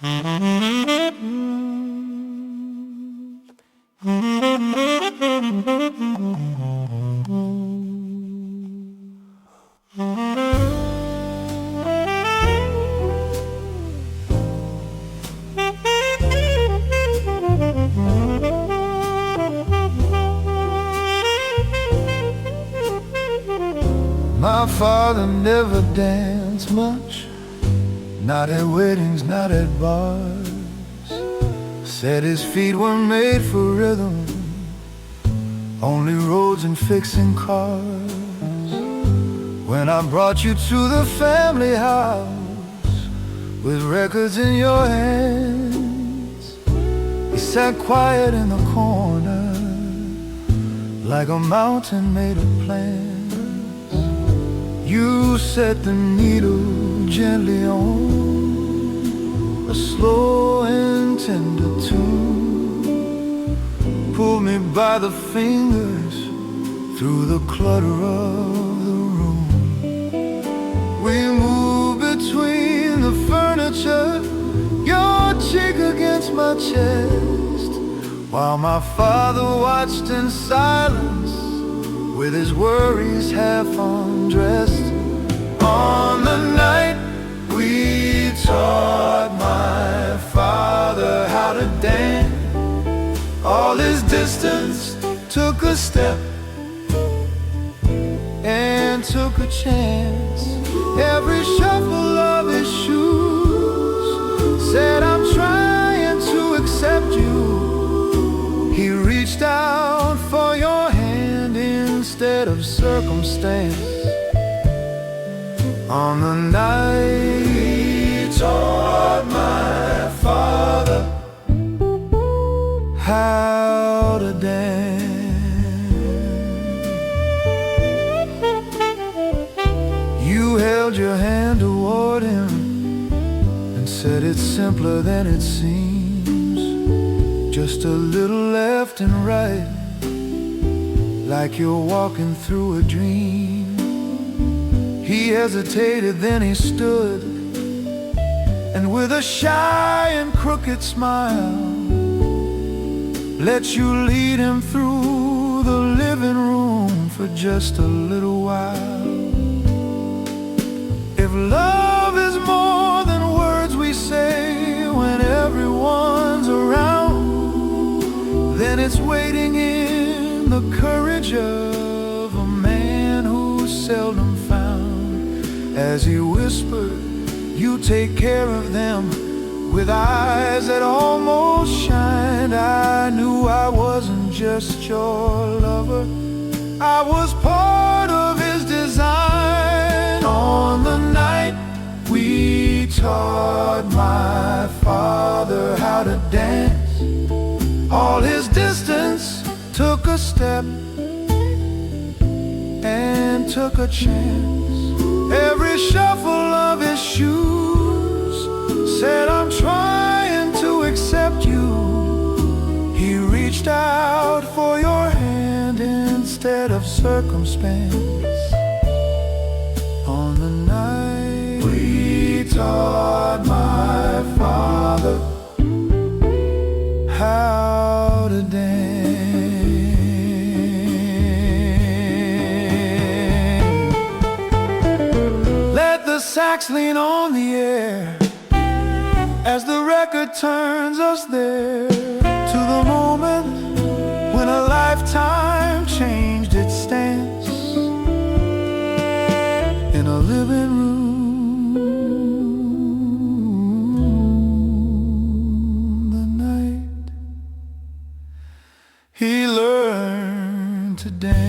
My father never danced much, not at weddings, not at bars. Said his feet were made for rhythm, only roads and fixing cars. When I brought you to the family house with records in your hands, he sat quiet in the corner like a mountain made of plans. You set the needle gently on a slow and tender tune, pulled me by the fingers through the clutter of the room. We moved between the furniture, your cheek against my chest, while my father watched in silence with his worries half undressed. On the night we taught my father how to dance, all his distance took a step and took a chance. Every shuffle of his shoes said, I'm trying to accept you. He reached out for your hand instead of circumstance. On the night he taught my father how to dance. You held your hand toward him and said it's simpler than it seems, just a little left and right, like you're walking through a dream. He hesitated, then he stood, and with a shy and crooked smile, let you lead him through the living room for just a little while. If love is more than words we say when everyone's around, then it's waiting in the courage of a man who's seldom found. As he whispered, you take care of them, with eyes that almost shined. I knew I wasn't just your lover, I was part of his design. On the night we taught my father how to dance, all his distance took a step and took a chance. Every shuffle of his shoes said, I'm trying to accept you. He reached out for your hand instead of circumstance. On the night we taught my father how to dance. Sax lean on the air as the record turns us there to the moment when a lifetime changed its stance in a living room. The night he learned to dance.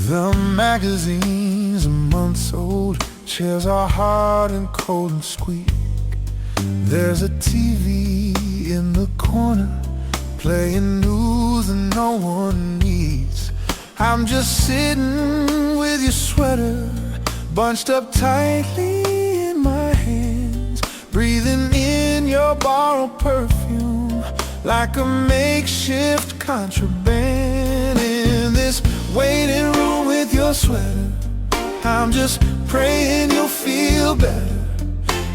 The magazine's a month old, chairs are hard and cold and squeak. There's a TV in the corner, playing news that no one needs. I'm just sitting with your sweater bunched up tightly in my hands, breathing in your borrowed perfume like a makeshift contraband. In this waiting room with your sweater, I'm just praying you'll feel better.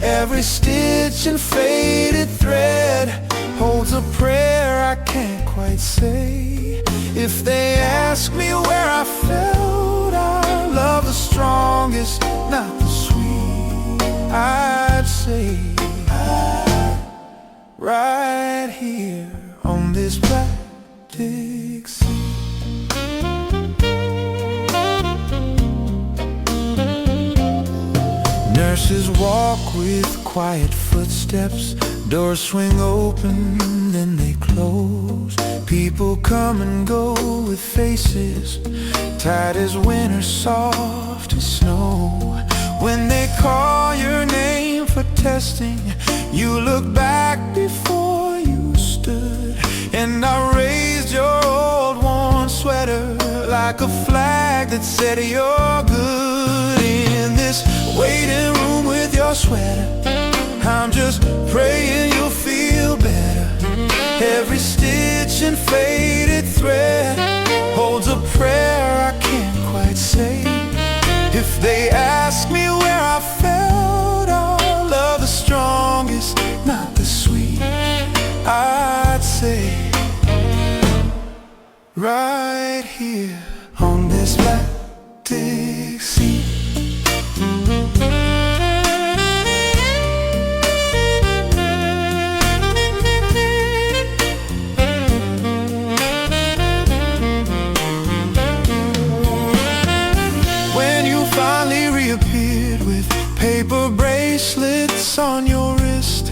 Every stitch and faded thread holds a prayer I can't quite say. If they ask me where I felt our love the strongest, not the sweet, I'd say right here on this plastic seat. Nurses walk with quiet footsteps, doors swing open, then they close. People come and go with faces tight as winter, soft as snow. When they call your name for testing, you look back before you stood. And I raised your old worn sweater like a flag that said you're good. In this waiting room with your sweater, I'm just praying you'll feel better. Every stitch and faded thread holds a prayer I can't quite say. If they ask me where I felt our love the strongest, not the sweet, I'd say right here on this plastic seat. When you finally reappeared with paper bracelets on your wrist,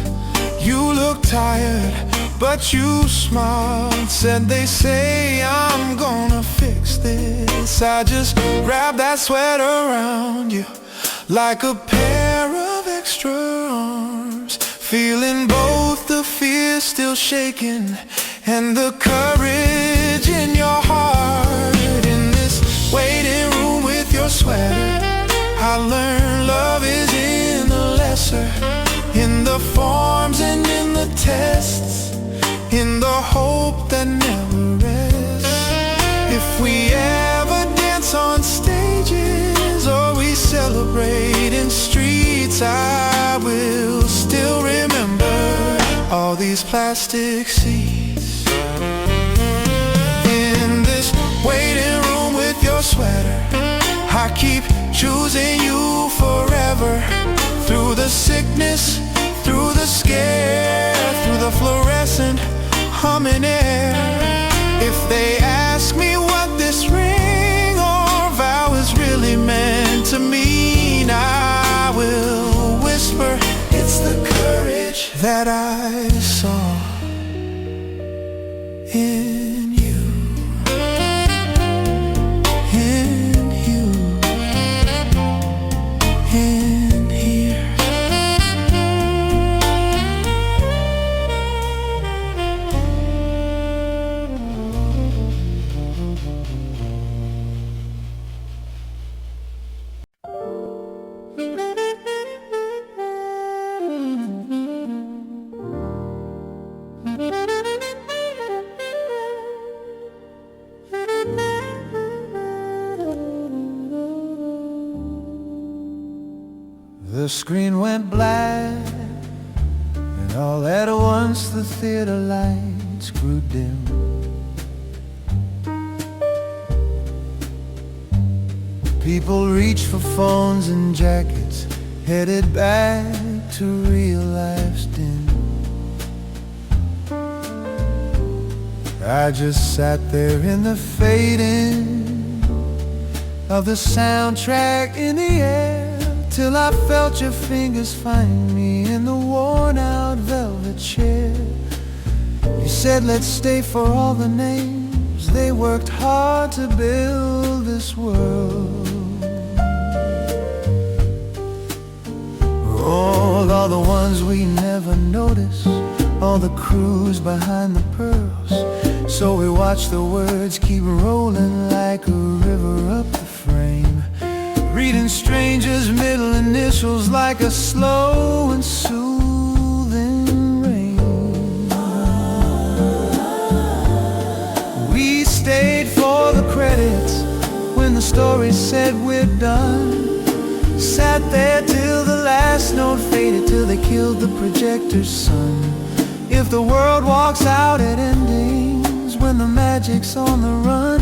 you looked tired, but you smiled, said they say I'm gonna fix this. I just wrapped that sweater around you like a pair of extra arms, feeling both the fear still shaking and the courage in your heart. In this waiting room with your sweater, I learned love is in the lesser, in the forms and in the tests, in the hope that never rests. If we ever dance on stages or we celebrate in streets, I will still remember all these plastic seats. In this waiting room with your sweater, I keep choosing you forever. Through the sickness, through the scare, through the fluorescent humming air. If they ask me what this ring or vow is really meant to mean, I will whisper it's the courage that I saw in you, in you, in here. The screen went black, and all at once the theater lights grew dim. People reached for phones and jackets, headed back to real life's din. I just sat there in the fading of the soundtrack in the air, till I felt your fingers find me in the worn-out velvet chair. You said let's stay for all the names they worked hard to build this world. all the crews behind the pearls. So we watch the words keep rolling like a river up the frame, reading strangers' middle initials like a slow and soothing rain. We stayed for the credits when the story said we're done. Sat there till the last note faded, till they killed the projector's sun. If the world walks out at endings, when the magic's on the run,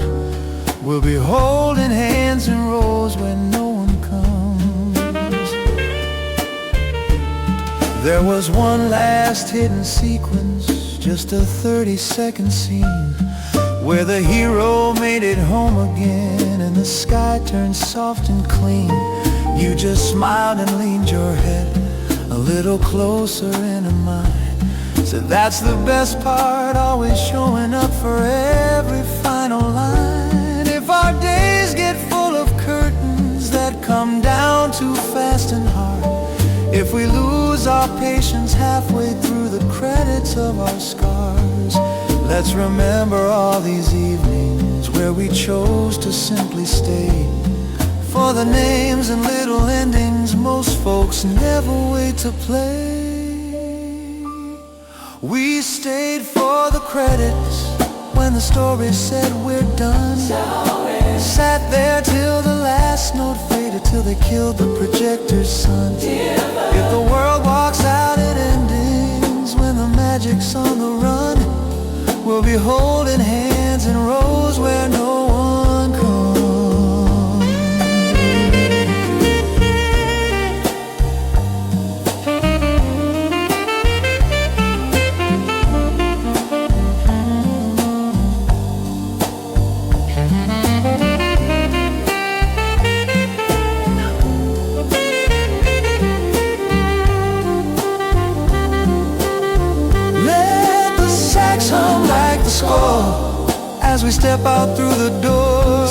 we'll be holding hands in rows where no one comes. There was one last hidden sequence, just a 30-second scene, where the hero made it home again and the sky turned soft and clean. You just smiled and leaned your head a little closer into mine. So that's the best part, always showing up for every final line. If our days get full of curtains that come down too fast and hard, if we lose our patience halfway through the credits of our scars, let's remember all these evenings where we chose to simply stay. For the names and little endings most folks never wait to play. We stayed for the credits when the story said we're done. Sat there till the last note faded, till they killed the projector's sun. If the world walks out at endings, when the magic's on the run, we'll be holding hands in rows where no one comes. As we step out through the door,